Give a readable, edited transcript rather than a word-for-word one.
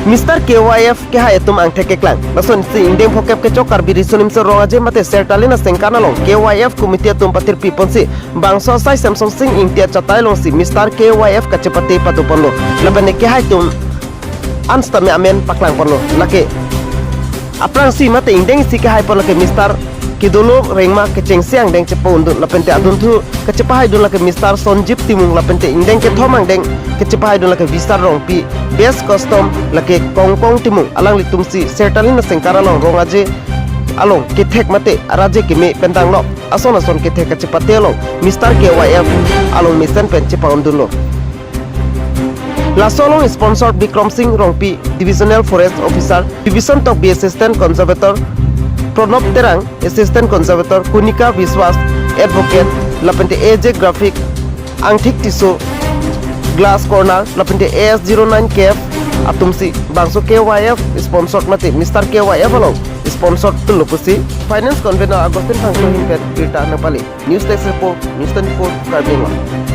Mr. KYF ke hai tum ang theke klang bason si indem phokep ke chokar biri sunim se rongaje mate sertalina sengkana long KYF kumitia tum patir pipon si bangso sai Samsung sing intia chatai long si Mr. KYF ka chepate patuponlo labane ke hai tum anstame amen paklang ponlo lake aprang si mate indeng si ke hai ponlo ke Mr. Kidolo rengma ke chengsiang deng cepo undun lapente adun thu ke cepai dun lake Mr. Sonjip timung lapente indeng ke thomang deng ke cepai dun lake Vista rong pi best custom lake kongkong timung alang litum si sertalina sengkara long rong aje along ke thek mate araje ke me pendang lo ason ke thek ke cepate long Mr. KYF along misen pen cepa undun lo La solong sponsored Bikram Singh Rongpi, Divisional Forest Officer, Division Tok B Assistant Conservator, Pranab Terang, Assistant Conservator, Kunika Biswas, Advocate, Lapente AJ Graphic, Angthik Tiso, Glass Corner, Lapente AS09 KF, Atumsi, Bangso KYF, sponsored mate, Mr. KYF along, sponsored to Lupusi, Finance Convener Agustin Fangso Himpet, Kirta Nepali, News Desk Report, News 24, Karbinwa.